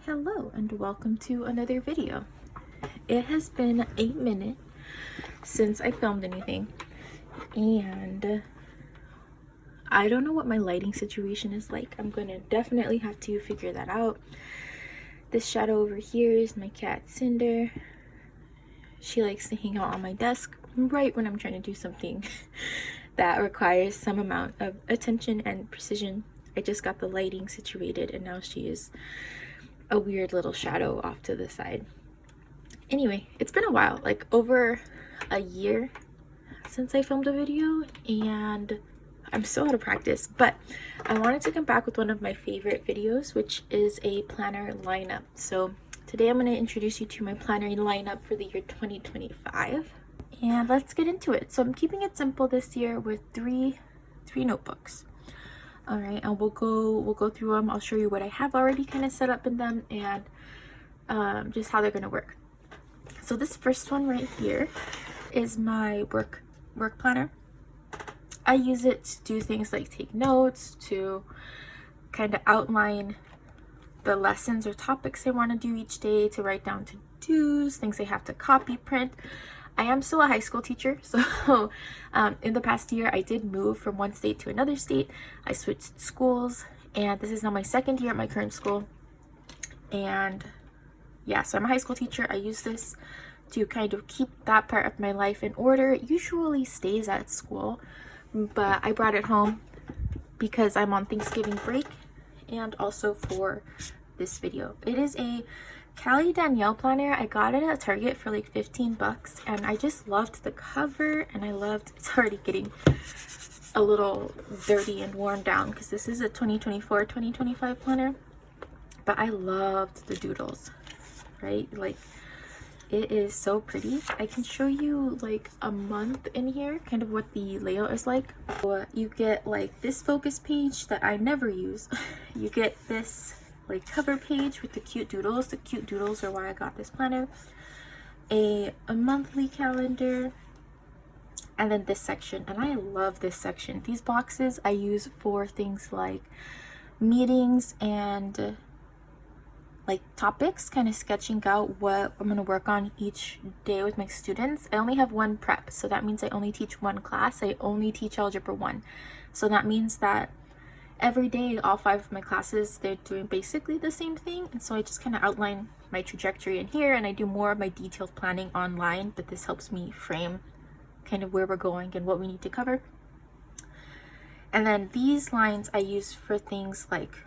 Hello and welcome to another video. It has been a minute since I filmed anything and I don't know what my lighting situation is like. I'm gonna definitely have to figure that out. This shadow over here is my cat Cinder. She likes to hang out on my desk right when I'm trying to do something that requires some amount of attention and precision. I just got the lighting situated and now she is a weird little shadow off to the side. Anyway, it's been a while, like over a year since I filmed a video, and I'm still out of practice, but I wanted to come back with one of my favorite videos, which is a planner lineup. So today I'm going to introduce you to my planner lineup for the year 2025, and let's get into it. So I'm keeping it simple this year with three notebooks. All right, and we'll go through them. I'll show you what I have already kind of set up in them and just how they're going to work. So this first one right here is my work planner. I use it to do things like take notes, to kind of outline the lessons or topics I want to do each day, to write down to-dos, things I have to copy, print. I am still a high school teacher, so in the past year I did move from one state to another state. I switched schools, and this is now my second year at my current school. And yeah, so I'm a high school teacher. I use this to kind of keep that part of my life in order. It usually stays at school, but I brought it home because I'm on Thanksgiving break and also for this video. It is a Callie Danielle planner. I got it at Target for like 15 bucks, and I just loved the cover, and I loved, it's already getting a little dirty and worn down because this is a 2024-2025 planner, but I loved the doodles, right? Like, it is so pretty. I can show you like a month in here, kind of what the layout is like. So you get like this focus page that I never use. You get this like cover page with the cute doodles. The cute doodles are why I got this planner. A monthly calendar, and then this section, and I love this section. These boxes I use for things like meetings and like topics, kind of sketching out what I'm going to work on each day with my students. I only have one prep, so that means I only teach one class. I only teach Algebra 1. So that means that every day, all 5 of my classes, they're doing basically the same thing. And so I just kind of outline my trajectory in here, and I do more of my detailed planning online, but this helps me frame kind of where we're going and what we need to cover. And then these lines I use for things like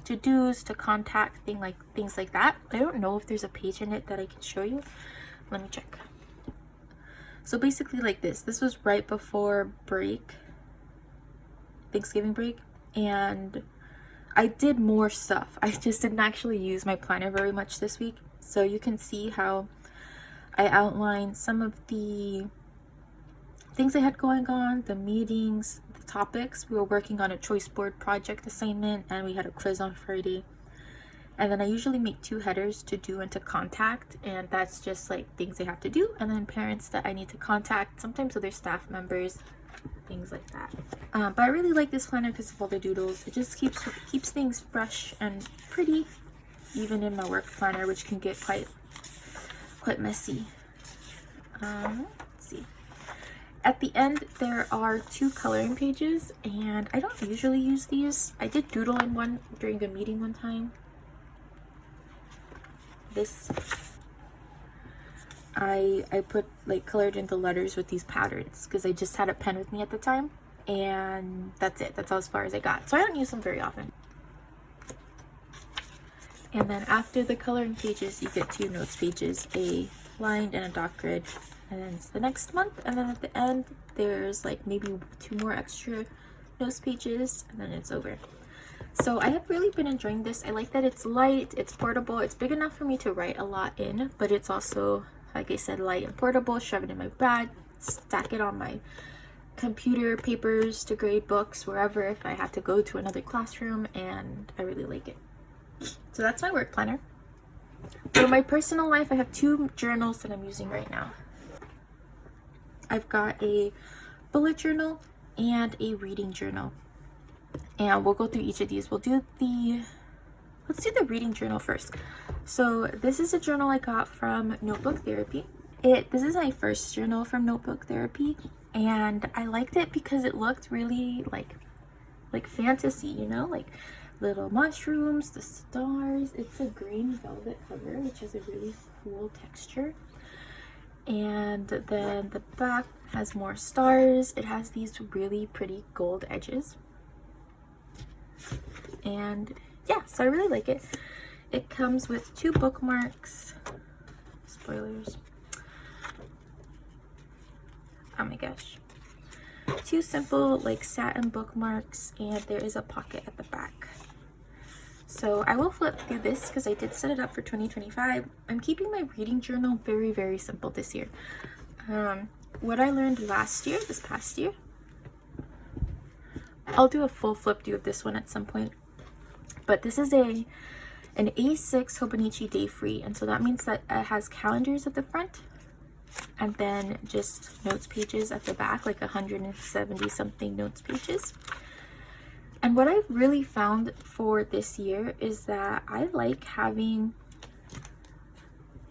to-dos, to contact, things like that. I don't know if there's a page in it that I can show you. Let me check. So basically like this was right before break, Thanksgiving break, and I did more stuff. I just didn't actually use my planner very much this week. So you can see how I outlined some of the things I had going on, the meetings, the topics. We were working on a choice board project assignment, and we had a quiz on Friday. And then I usually make 2 headers, to do and to contact, and that's just like things I have to do, and then parents that I need to contact, sometimes other staff members, things like that. But I really like this planner because of all the doodles. It just keeps things fresh and pretty, even in my work planner, which can get quite messy. Let's see. At the end, there are 2 coloring pages, and I don't usually use these. I did doodle in one during a meeting one time. This, I put like colored in the letters with these patterns because I just had a pen with me at the time, and that's it. That's all as far as I got. So I don't use them very often. And then after the coloring pages, you get 2 notes pages, a lined and a dot grid. And then it's the next month, and then at the end there's like maybe 2 more extra notes pages, and then it's over. So I have really been enjoying this. I like that it's light, it's portable, it's big enough for me to write a lot in, but it's also, like I said, light and portable. Shove it in my bag, stack it on my computer, papers to grade books, wherever, if I have to go to another classroom, and I really like it. So that's my work planner. For my personal life, I have 2 journals that I'm using right now. I've got a bullet journal and a reading journal, and we'll go through each of these. We'll do the let's do the reading journal first. So this is a journal I got from Notebook Therapy. This is my first journal from Notebook Therapy, and I liked it because it looked really like fantasy, you know, like little mushrooms, the stars. It's a green velvet cover, which is a really cool texture. And then the back has more stars. It has these really pretty gold edges. And yeah, so I really like it. It comes with 2 bookmarks. Spoilers. Oh my gosh. 2 simple like satin bookmarks, and there is a pocket at the back. So I will flip through this because I did set it up for 2025. I'm keeping my reading journal very, very simple this year. What I learned this past year, I'll do a full flip through of this one at some point. But this is an A6 Hobonichi Day Free, and so that means that it has calendars at the front and then just notes pages at the back, like 170 something notes pages. And what I've really found for this year is that I like having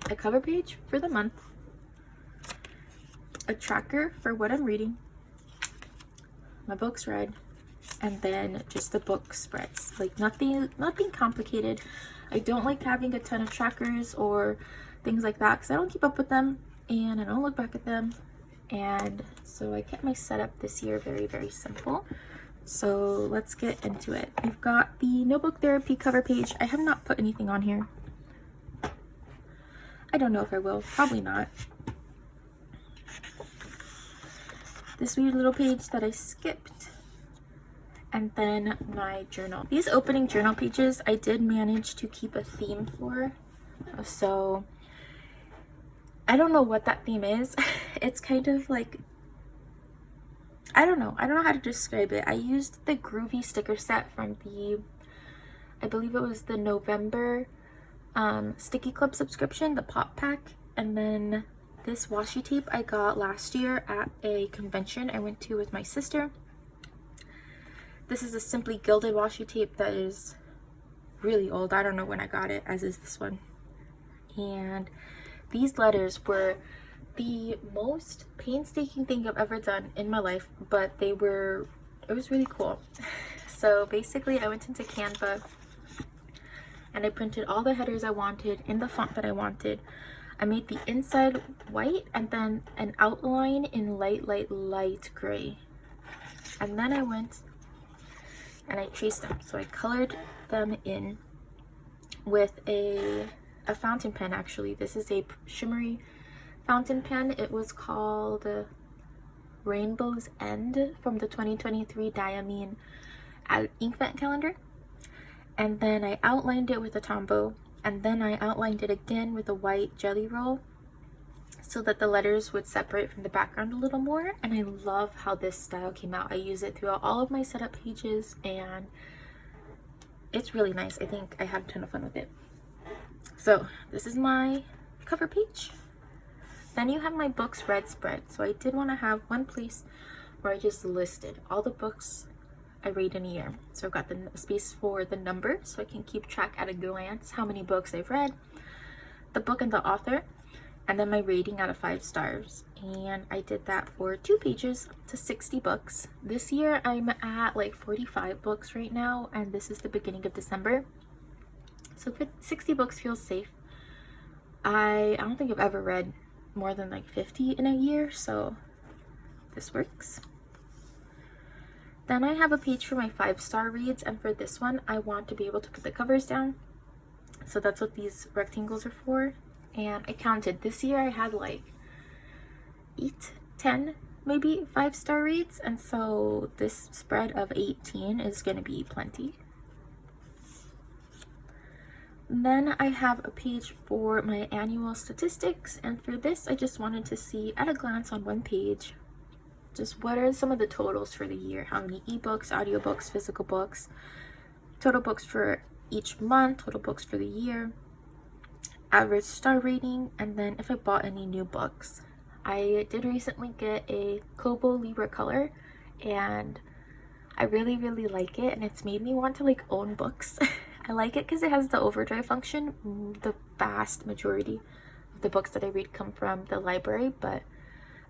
a cover page for the month, a tracker for what I'm reading, my books read, and then just the book spreads. Like nothing complicated. I don't like having a ton of trackers or things like that because I don't keep up with them and I don't look back at them. And so I kept my setup this year very, very simple. So let's get into it. We've got the Notebook Therapy cover page. I have not put anything on here. I don't know if I will. Probably not. This weird little page that I skipped. And then my journal. These opening journal pages, I did manage to keep a theme for. So I don't know what that theme is. It's kind of like, I don't know how to describe it. I used the Groovy sticker set from I believe it was the November Sticky Club subscription, the pop pack. And then this washi tape I got last year at a convention I went to with my sister. This is a Simply Gilded washi tape that is really old. I don't know when I got it, as is this one. And these letters were the most painstaking thing I've ever done in my life, but it was really cool. So basically I went into Canva and I printed all the headers I wanted in the font that I wanted. I made the inside white and then an outline in light gray. And then I went and I traced them. So I colored them in with a fountain pen. Actually, this is a shimmery fountain pen. It was called Rainbow's End from the 2023 Diamine Inkjet calendar. And then I outlined it with a Tombow, and then I outlined it again with a white jelly roll so that the letters would separate from the background a little more. And I love how this style came out. I use it throughout all of my setup pages and it's really nice. I think I had a ton of fun with it. So this is my cover page. Then you have my books read spread. So I did want to have one place where I just listed all the books I read in a year. So I've got the space for the number so I can keep track at a glance how many books I've read, the book and the author, and then my rating out of 5 stars. And I did that for 2 pages to 60 books. This year I'm at like 45 books right now, and this is the beginning of December. So 60 books feels safe. I don't think I've ever read more than like 50 in a year, so this works. Then I have a page for my 5-star reads, and for this one I want to be able to put the covers down. So that's what these rectangles are for. And I counted this year I had like 8, 10 maybe 5-star reads, and so this spread of 18 is going to be plenty. Then I have a page for my annual statistics, and for this I just wanted to see at a glance on one page just what are some of the totals for the year, how many ebooks, audiobooks, physical books, total books for each month, total books for the year, average star rating, and then if I bought any new books. I did recently get a Kobo Libra Color and I really like it, and it's made me want to like own books. I like it because it has the overdrive function. The vast majority of the books that I read come from the library, but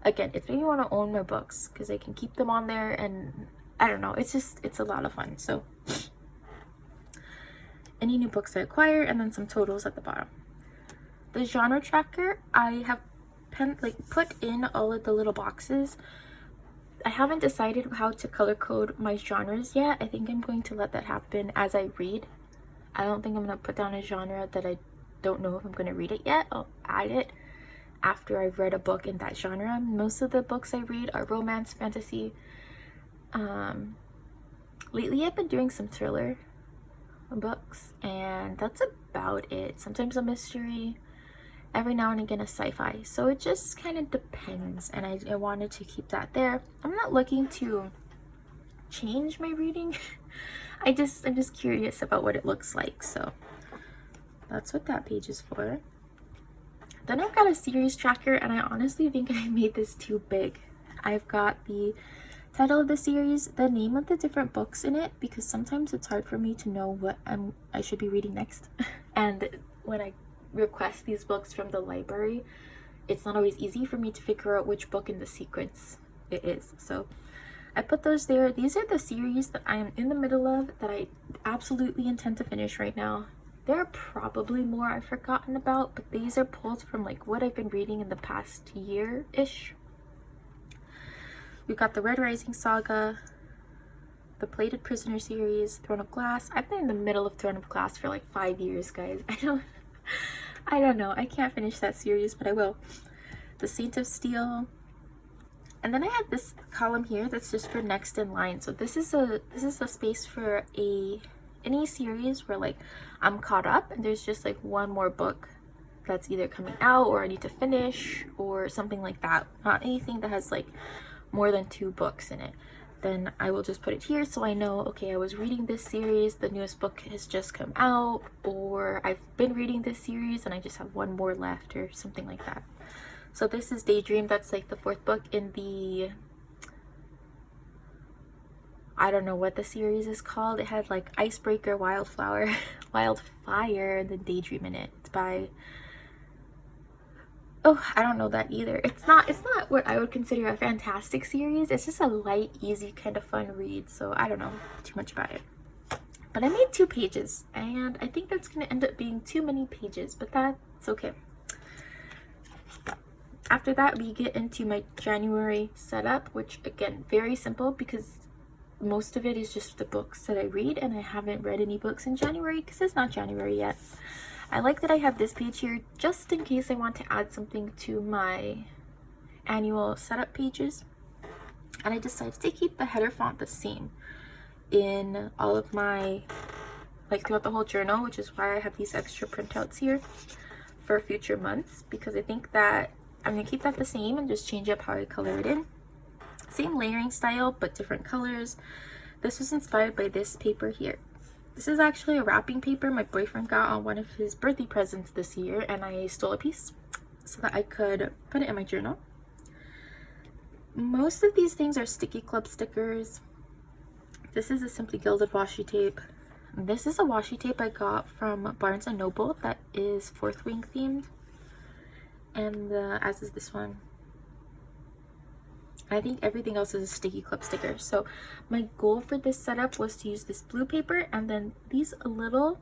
again, it's made me want to own my books because I can keep them on there, and I don't know, it's a lot of fun. So any new books I acquire, and then some totals at the bottom. The genre tracker, I have put in all of the little boxes. I haven't decided how to color code my genres yet. I think I'm going to let that happen as I read. I don't think I'm going to put down a genre that I don't know if I'm going to read it yet. I'll add it after I've read a book in that genre. Most of the books I read are romance, fantasy. Lately I've been doing some thriller books, and that's about it. Sometimes a mystery, every now and again a sci-fi. So it just kind of depends, and I wanted to keep that there. I'm not looking to change my reading. I'm just curious about what it looks like, so that's what that page is for. Then I've got a series tracker, and I honestly think I made this too big. I've got the title of the series, the name of the different books in it, because sometimes it's hard for me to know what I should be reading next. And when I request these books from the library, it's not always easy for me to figure out which book in the sequence it is. So I put those there. These are the series that I am in the middle of that I absolutely intend to finish right now. There are probably more I've forgotten about, but these are pulled from like what I've been reading in the past year-ish. We've got the Red Rising saga, the Plated Prisoner series, Throne of Glass. I've been in the middle of Throne of Glass for like 5 years, guys. I don't know. I can't finish that series, but I will. The Saint of Steel. And then I have this column here that's just for next in line. So this is a space for any series where like I'm caught up and there's just like one more book that's either coming out or I need to finish or something like that. Not anything that has like more than 2 books in it. Then I will just put it here so I know, okay, I was reading this series, the newest book has just come out, or I've been reading this series and I just have one more left or something like that. So this is Daydream. That's like the 4th book in the, I don't know what the series is called. It had like Icebreaker, Wildfire, and then Daydream in it. It's by, oh, I don't know that either. It's not what I would consider a fantastic series. It's just a light, easy, kind of fun read. So I don't know too much about it. But I made 2 pages, and I think that's going to end up being too many pages, but that's okay. After that, we get into my January setup, which again, very simple because most of it is just the books that I read, and I haven't read any books in January because it's not January yet. I like that I have this page here just in case I want to add something to my annual setup pages. And I decided to keep the header font the same in all of my, like throughout the whole journal, which is why I have these extra printouts here for future months, because I think that I'm going to keep that the same and just change up how I color it in. Same layering style, but different colors. This was inspired by this paper here. This is actually a wrapping paper my boyfriend got on one of his birthday presents this year, and I stole a piece so that I could put it in my journal. Most of these things are Sticky Club stickers. This is a Simply Gilded washi tape. This is a washi tape I got from Barnes & Noble that is Fourth Wing themed. And as is this one. I think everything else is a Sticky Club sticker. So my goal for this setup was to use this blue paper and then these little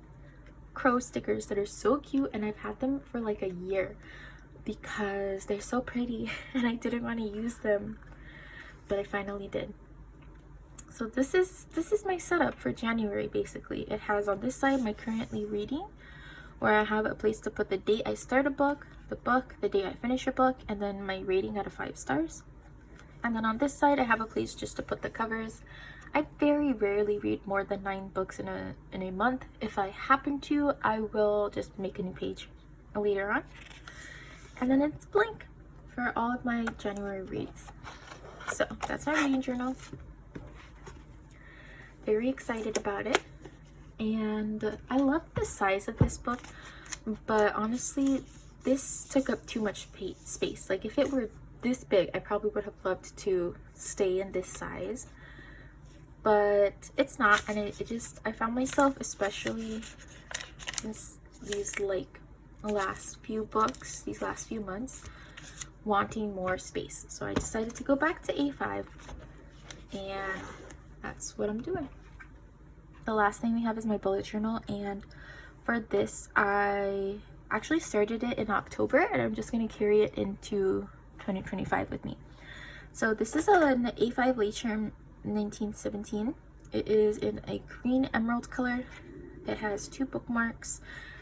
crow stickers that are so cute, and I've had them for like a year because they're so pretty and I didn't want to use them, but I finally did. So this is my setup for January basically. It has on this side my currently reading, where I have a place to put the date I start a book, the date I finish a book, and then my rating out of 5 stars. And then on this side, I have a place just to put the covers. I very rarely read more than 9 books in a month. If I happen to, I will just make a new page later on. And then it's blank for all of my January reads. So that's my reading journal. Very excited about it. And I love the size of this book, but honestly, this took up too much space. Like if it were this big, I probably would have loved to stay in this size, but it's not. And I found myself, especially since these like last few books, these last few months, wanting more space. So I decided to go back to A5, and that's what I'm doing. The last thing we have is my bullet journal, and for this I actually started it in October, and I'm just going to carry it into 2025 with me. So this is an A5 Late Charm 1917. It is in a green emerald color. It has 2 bookmarks,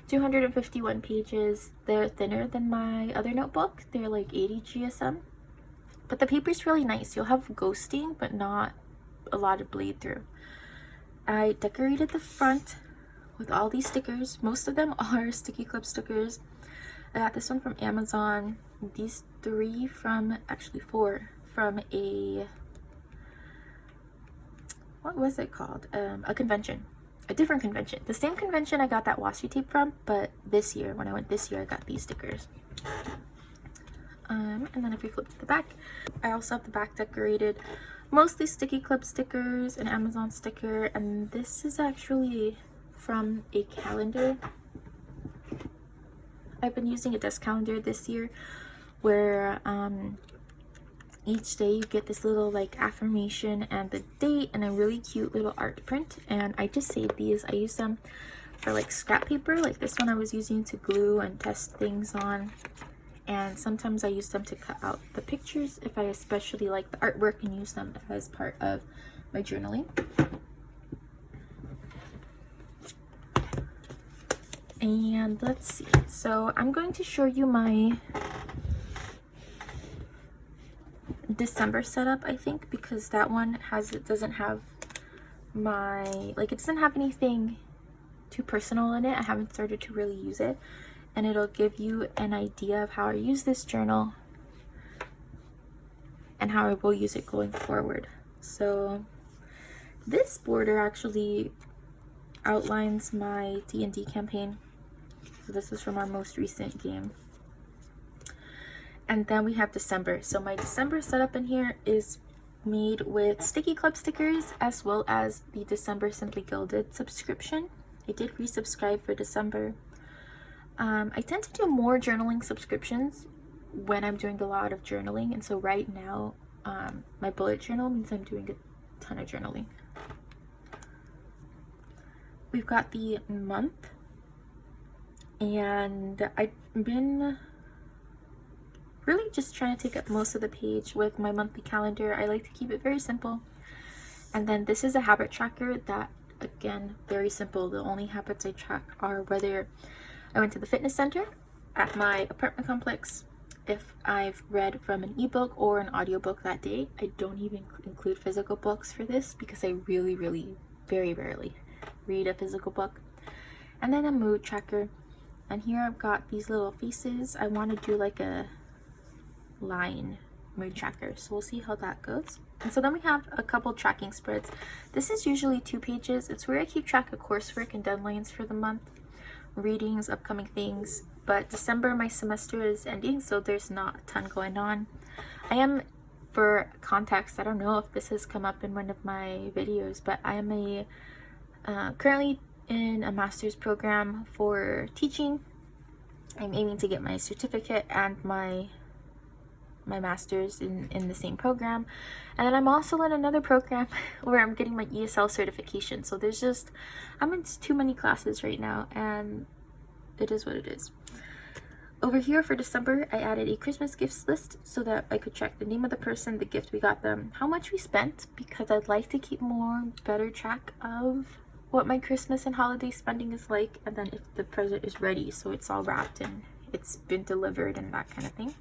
251 pages. They're thinner than my other notebook. They're like 80 GSM, but the paper's really nice. You'll have ghosting, but not a lot of bleed through. I decorated the front with all these stickers. Most of them are sticky clip stickers. I got this one from Amazon. These 3 from, actually 4, from a, what was it called? A convention. A different convention. The same convention I got that washi tape from, but this year, when I went this year, I got these stickers. And then if we flip to the back, I also have the back decorated. Mostly sticky clip stickers, an Amazon sticker, and this is actually from a calendar. I've been using a desk calendar this year where each day you get this little like affirmation and the date and a really cute little art print, and I just saved these. I use them for like scrap paper, like this one I was using to glue and test things on, and sometimes I use them to cut out the pictures if I especially like the artwork and use them as part of my journaling. And let's see, so I'm going to show you my December setup, I think, because that one doesn't have my, like, it doesn't have anything too personal in it. I haven't started to really use it, and it'll give you an idea of how I use this journal and how I will use it going forward. So this border actually outlines my D&D campaign. So this is from our most recent game. And then we have December. So my December setup in here is made with sticky club stickers as well as the December Simply Gilded subscription. I did resubscribe for December. I tend to do more journaling subscriptions when I'm doing a lot of journaling, and so right now my bullet journal means I'm doing a ton of journaling. We've got the month, and I've been really just trying to take up most of the page with my monthly calendar. I like to keep it very simple. And then this is a habit tracker that, again, very simple. The only habits I track are whether I went to the fitness center at my apartment complex, if I've read from an ebook or an audiobook that day. I don't even include physical books for this because I really, very rarely read a physical book. And then a mood tracker. And here I've got these little faces. I want to do like a line mood tracker, so we'll see how that goes. And so then we have a couple tracking spreads. This is usually 2 pages. It's where I keep track of coursework and deadlines for the month, readings, upcoming things. But December, my semester is ending, so there's not a ton going on. I am, for context, I don't know if this has come up in one of my videos, but I am currently in a master's program for teaching. I'm aiming to get my certificate and my master's in the same program, and then I'm also in another program where I'm getting my ESL certification. So I'm in too many classes right now, and it is what it is. Over here for December, I added a Christmas gifts list so that I could track the name of the person, the gift we got them, how much we spent, because I'd like to keep better track of what my Christmas and holiday spending is like, and then if the present is ready, so it's all wrapped and it's been delivered and that kind of thing.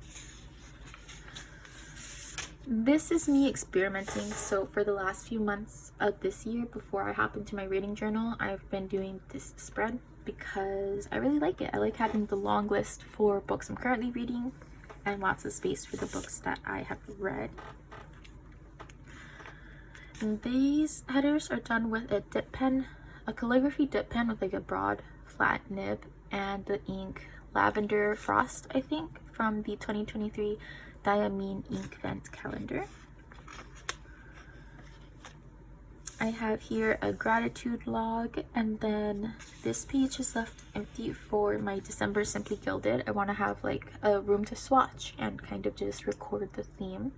This is me experimenting. So for the last few months of this year, before I hop into my reading journal, I've been doing this spread because I really like it. I like having the long list for books I'm currently reading and lots of space for the books that I have read. And these headers are done with a dip pen, a calligraphy dip pen with like a broad flat nib, and the ink Lavender Frost, I think, from the 2023 Diamine Ink Vent calendar. I have here a gratitude log, and then this page is left empty for my December Simply Gilded. I want to have like a room to swatch and kind of just record the theme.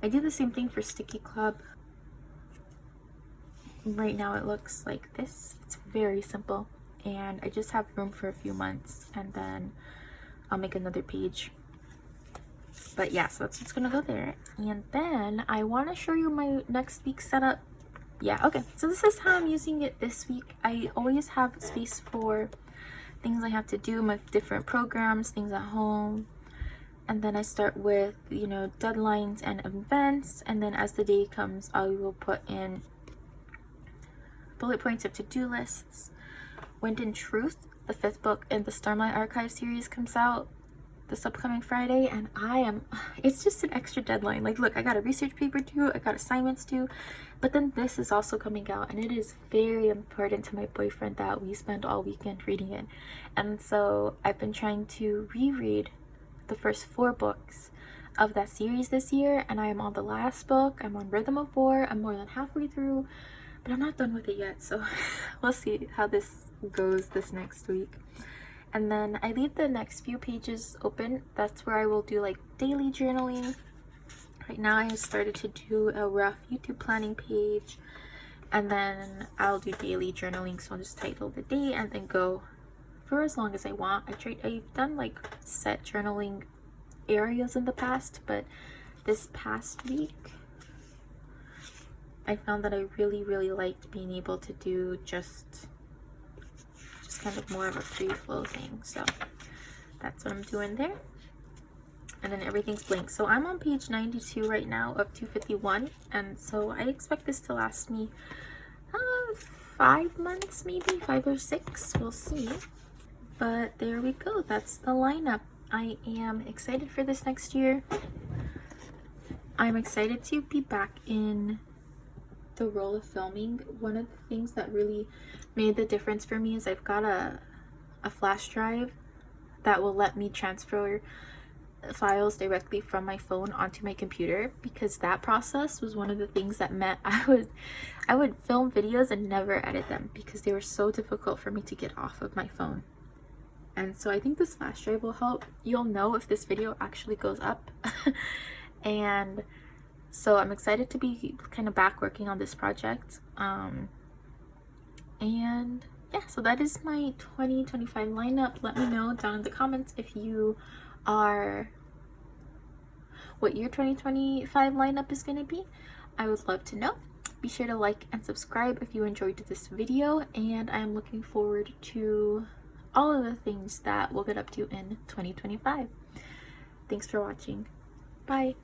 I do the same thing for Sticky Club. Right now it looks like this. It's very simple, and I just have room for a few months, and then I'll make another page. But yeah, so that's what's gonna go there. And then I want to show you my next week's setup. Yeah, okay, so this is how I'm using it this week. I always have space for things I have to do, my different programs, things at home. And then I start with, you know, deadlines and events, and then as the day comes, I will put in bullet points of to-do lists. Wind and Truth, the 5th book in the Stormlight Archive series, comes out this upcoming Friday, and it's just an extra deadline. Like, look, I got a research paper due, I got assignments due, but then this is also coming out, and it is very important to my boyfriend that we spend all weekend reading it. And so I've been trying to reread the first 4 books of that series this year, and I am on the last book. I'm on Rhythm of War. I'm more than halfway through, but I'm not done with it yet, so we'll see how this goes this next week. And then I leave the next few pages open. That's where I will do like daily journaling. Right now I have started to do a rough YouTube planning page, and then I'll do daily journaling, so I'll just title the day and then go for as long as I want. I've done like set journaling areas in the past, but this past week I found that I really liked being able to do just kind of more of a free flow thing. So that's what I'm doing there. And then everything's blank. So I'm on page 92 right now of 251, and so I expect this to last me 5 months, maybe 5 or 6, we'll see. But there we go, that's the lineup. I am excited for this next year. I'm excited to be back in the role of filming. One of the things that really made the difference for me is I've got a flash drive that will let me transfer files directly from my phone onto my computer, because that process was one of the things that meant I would film videos and never edit them because they were so difficult for me to get off of my phone. And so I think this flash drive will help. You'll know if this video actually goes up. And so I'm excited to be kind of back working on this project. And yeah, so that is my 2025 lineup. Let me know down in the comments if you are, what your 2025 lineup is going to be. I would love to know. Be sure to like and subscribe if you enjoyed this video, and I am looking forward to all of the things that we'll get up to in 2025. Thanks for watching. Bye.